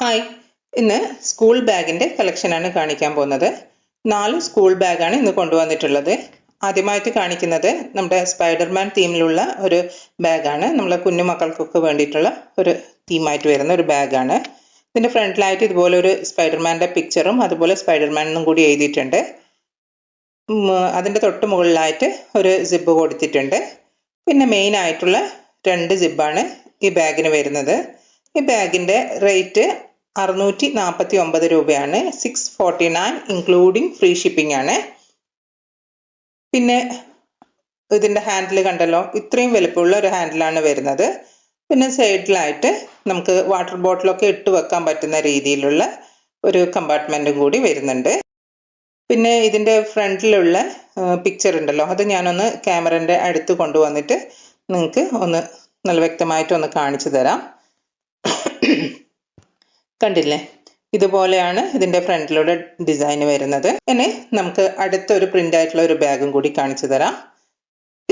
Hi, ഇന്ന് school ബാഗിൻ്റെ കളക്ഷനാണ് കാണിക്കാൻ പോകുന്നത്. 4 സ്കൂൾ ബാഗാണ് ഇന്ന് കൊണ്ടുവന്നിട്ടുള്ളത്. ആദ്യമായിട്ട് കാണിക്കുന്നത് നമ്മുടെ സ്പൈഡർമാൻ തീമിലുള്ള ഒരു ബാഗാണ്. നമ്മളെ കുഞ്ഞുമക്കൾക്കൊക്കെ വേണ്ടിയിട്ടുള്ള ഒരു തീമായിട്ട് വരുന്ന ഒരു ബാഗാണ്. ഇതിൻ്റെ ഫ്രണ്ടിലായിട്ട് ഇതുപോലെ ഒരു സ്പൈഡർമാൻ്റെ പിക്ചറും അതുപോലെ സ്പൈഡർമാൻ എന്നും കൂടി എഴുതിയിട്ടുണ്ട്. അതിൻ്റെ തൊട്ട് മുകളിലായിട്ട് ഒരു സിബ് കൊടുത്തിട്ടുണ്ട്. പിന്നെ മെയിൻ ആയിട്ടുള്ള 2 സിബാണ് ഈ ബാഗിന് വരുന്നത്. ഈ ബാഗിൻ്റെ റേറ്റ് 649 രൂപയാണ്. 649 ഇൻക്ലൂഡിങ് ഫ്രീ ഷിപ്പിംഗ് ആണ്. പിന്നെ ഇതിൻ്റെ ഹാൻഡിൽ കണ്ടല്ലോ, ഇത്രയും വലുപ്പമുള്ള ഒരു ഹാൻഡിലാണ് വരുന്നത്. പിന്നെ സൈഡിലായിട്ട് നമുക്ക് വാട്ടർ ബോട്ടിലൊക്കെ ഇട്ട് വെക്കാൻ പറ്റുന്ന രീതിയിലുള്ള ഒരു കമ്പാർട്ട്മെൻറ്റും കൂടി വരുന്നുണ്ട്. പിന്നെ ഇതിൻ്റെ ഫ്രണ്ടിലുള്ള പിക്ചർ ഉണ്ടല്ലോ, അത് ഞാനൊന്ന് ക്യാമറൻ്റെ അടുത്ത് കൊണ്ടുവന്നിട്ട് നിങ്ങൾക്ക് ഒന്ന് നല്ല വ്യക്തമായിട്ട് ഒന്ന് കാണിച്ചു തരാം. കണ്ടില്ലേ, ഇതുപോലെയാണ് ഇതിൻ്റെ ഫ്രണ്ടിലൂടെ ഡിസൈൻ വരുന്നത്. ഇനി നമുക്ക് അടുത്തൊരു പ്രിൻ്റ് ആയിട്ടുള്ള ഒരു ബാഗും കൂടി കാണിച്ചു തരാം.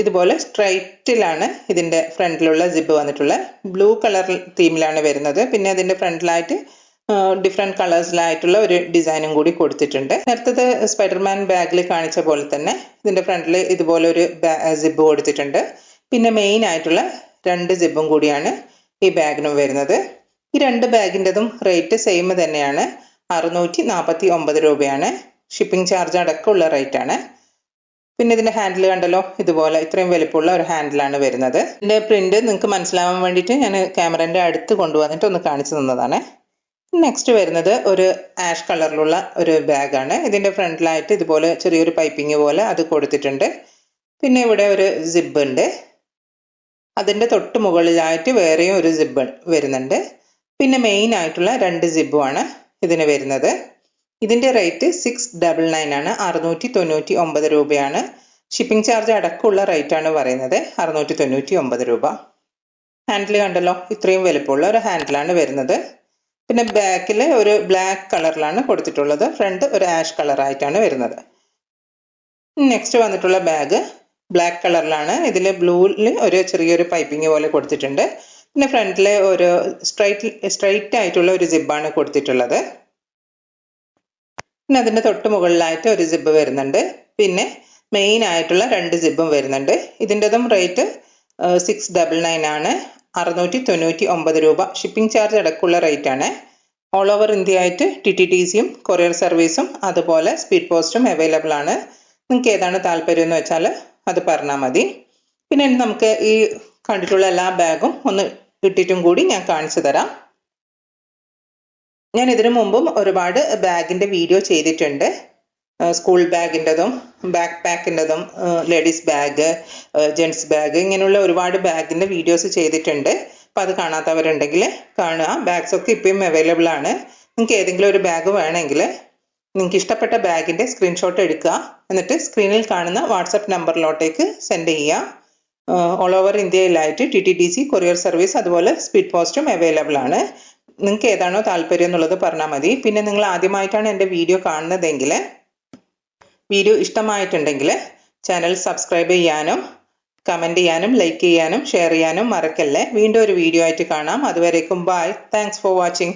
ഇതുപോലെ സ്ട്രൈറ്റിലാണ് ഇതിൻ്റെ ഫ്രണ്ടിലുള്ള സിബ് വന്നിട്ടുള്ളത്. ബ്ലൂ കളർ തീമിലാണ് വരുന്നത്. പിന്നെ അതിൻ്റെ ഫ്രണ്ടിലായിട്ട് ഡിഫറെൻറ്റ് കളേഴ്സിലായിട്ടുള്ള ഒരു ഡിസൈനും കൂടി കൊടുത്തിട്ടുണ്ട്. നേരത്തെ സ്പൈഡർമാൻ ബാഗിൽ കാണിച്ച പോലെ തന്നെ ഇതിൻ്റെ ഫ്രണ്ടിൽ ഇതുപോലെ ഒരു സിബ് കൊടുത്തിട്ടുണ്ട്. പിന്നെ മെയിൻ ആയിട്ടുള്ള 2 സിബും കൂടിയാണ് ഈ ബാഗിനും വരുന്നത്. ഈ 2 ബാഗിൻ്റെതും റേറ്റ് സെയിം തന്നെയാണ്. 649 രൂപയാണ്. ഷിപ്പിംഗ് ചാർജ് അടക്കമുള്ള റേറ്റാണ്. പിന്നെ ഇതിൻ്റെ ഹാൻഡിൽ കണ്ടല്ലോ, ഇതുപോലെ ഇത്രയും വലുപ്പമുള്ള ഒരു ഹാൻഡിലാണ് വരുന്നത്. ഇതിൻ്റെ പ്രിൻ്റ് നിങ്ങൾക്ക് മനസ്സിലാവാൻ വേണ്ടിയിട്ട് ഞാൻ ക്യാമറൻ്റെ അടുത്ത് കൊണ്ടുവന്നിട്ട് ഒന്ന് കാണിച്ചു തന്നതാണ്. നെക്സ്റ്റ് വരുന്നത് ഒരു ആഷ് കളറിലുള്ള ഒരു ബാഗാണ്. ഇതിൻ്റെ ഫ്രണ്ടിലായിട്ട് ഇതുപോലെ ചെറിയൊരു പൈപ്പിംഗ് പോലെ അത് കൊടുത്തിട്ടുണ്ട്. പിന്നെ ഇവിടെ ഒരു സിബ് ഉണ്ട്. അതിൻ്റെ തൊട്ട് മുകളിലായിട്ട് വേറെയും ഒരു സിബ് വരുന്നുണ്ട്. പിന്നെ മെയിൻ ആയിട്ടുള്ള 2 സിബുമാണ് ഇതിന് വരുന്നത്. ഇതിൻ്റെ റേറ്റ് 699 ആണ്. 699 രൂപയാണ്. ഷിപ്പിംഗ് ചാർജ് അടക്കമുള്ള റേറ്റാണ് പറയുന്നത്. 699 രൂപ. ഹാൻഡിൽ കണ്ടല്ലോ, ഇത്രയും വലുപ്പമുള്ള ഒരു ഹാൻഡിലാണ് വരുന്നത്. പിന്നെ ബാക്കിൽ ഒരു ബ്ലാക്ക് കളറിലാണ് കൊടുത്തിട്ടുള്ളത്. ഫ്രണ്ട് ഒരു ആഷ് കളറായിട്ടാണ് വരുന്നത്. നെക്സ്റ്റ് വന്നിട്ടുള്ള ബാഗ് ബ്ലാക്ക് കളറിലാണ്. ഇതിൽ ബ്ലൂവിൽ ഒരു ചെറിയൊരു പൈപ്പിംഗ് പോലെ കൊടുത്തിട്ടുണ്ട്. പിന്നെ ഫ്രണ്ടിൽ ഒരു സ്ട്രൈറ്റ് ആയിട്ടുള്ള ഒരു സിബാണ് കൊടുത്തിട്ടുള്ളത്. പിന്നെ അതിൻ്റെ തൊട്ട് മുകളിലായിട്ട് ഒരു സിബ് വരുന്നുണ്ട്. പിന്നെ മെയിൻ ആയിട്ടുള്ള 2 സിബും വരുന്നുണ്ട്. ഇതിൻ്റെതും റേറ്റ് 699 ആണ്. 699 രൂപ. ഷിപ്പിംഗ് ചാർജ് അടക്കമുള്ള റേറ്റ് ആണ്. ഓൾ ഓവർ ഇന്ത്യ ആയിട്ട് TTTCയും കൊറിയർ സർവീസും അതുപോലെ സ്പീഡ് പോസ്റ്റും അവൈലബിൾ ആണ്. നിങ്ങൾക്ക് ഏതാണ് താല്പര്യം എന്ന് വെച്ചാൽ അത് പറഞ്ഞാൽ മതി. പിന്നെ നമുക്ക് ഈ കണ്ടിട്ടുള്ള എല്ലാ ബാഗും ഒന്ന് ഇട്ടിട്ടും കൂടി ഞാൻ കാണിച്ചു തരാം. ഞാൻ ഇതിനു മുമ്പും ഒരുപാട് ബാഗിൻ്റെ വീഡിയോ ചെയ്തിട്ടുണ്ട്. സ്കൂൾ ബാഗിൻ്റെതും ബാക്ക് പാക്കിൻ്റെതും ലേഡീസ് ബാഗ്, ജെൻറ്റ്സ് ബാഗ്, ഇങ്ങനെയുള്ള ഒരുപാട് ബാഗിൻ്റെ വീഡിയോസ് ചെയ്തിട്ടുണ്ട്. അപ്പോൾ അത് കാണാത്തവരുണ്ടെങ്കിൽ കാണുക. ബാഗ്സൊക്കെ ഇപ്പോഴും അവൈലബിൾ ആണ്. നിങ്ങൾക്ക് ഏതെങ്കിലും ഒരു ബാഗ് വേണമെങ്കിൽ നിങ്ങൾക്ക് ഇഷ്ടപ്പെട്ട ബാഗിൻ്റെ സ്ക്രീൻഷോട്ട് എടുക്കുക. എന്നിട്ട് സ്ക്രീനിൽ കാണുന്ന വാട്സപ്പ് നമ്പറിലോട്ടേക്ക് സെൻഡ് ചെയ്യുക. ഓൾ ഓവർ ഇന്ത്യയിലായിട്ട് TTTC കൊറിയർ സർവീസ് അതുപോലെ സ്പീഡ് പോസ്റ്റും അവൈലബിൾ ആണ്. നിങ്ങൾക്ക് ഏതാണോ താല്പര്യം എന്നുള്ളത് പറഞ്ഞാൽ മതി. പിന്നെ നിങ്ങൾ ആദ്യമായിട്ടാണ് എൻ്റെ വീഡിയോ കാണുന്നതെങ്കിൽ, വീഡിയോ ഇഷ്ടമായിട്ടുണ്ടെങ്കിൽ ചാനൽ സബ്സ്ക്രൈബ് ചെയ്യാനും കമൻറ്റ് ചെയ്യാനും ലൈക്ക് ചെയ്യാനും ഷെയർ ചെയ്യാനും മറക്കല്ലേ. വീണ്ടും ഒരു വീഡിയോ ആയിട്ട് കാണാം. അതുവരേക്കും ബൈ. Thanks for watching.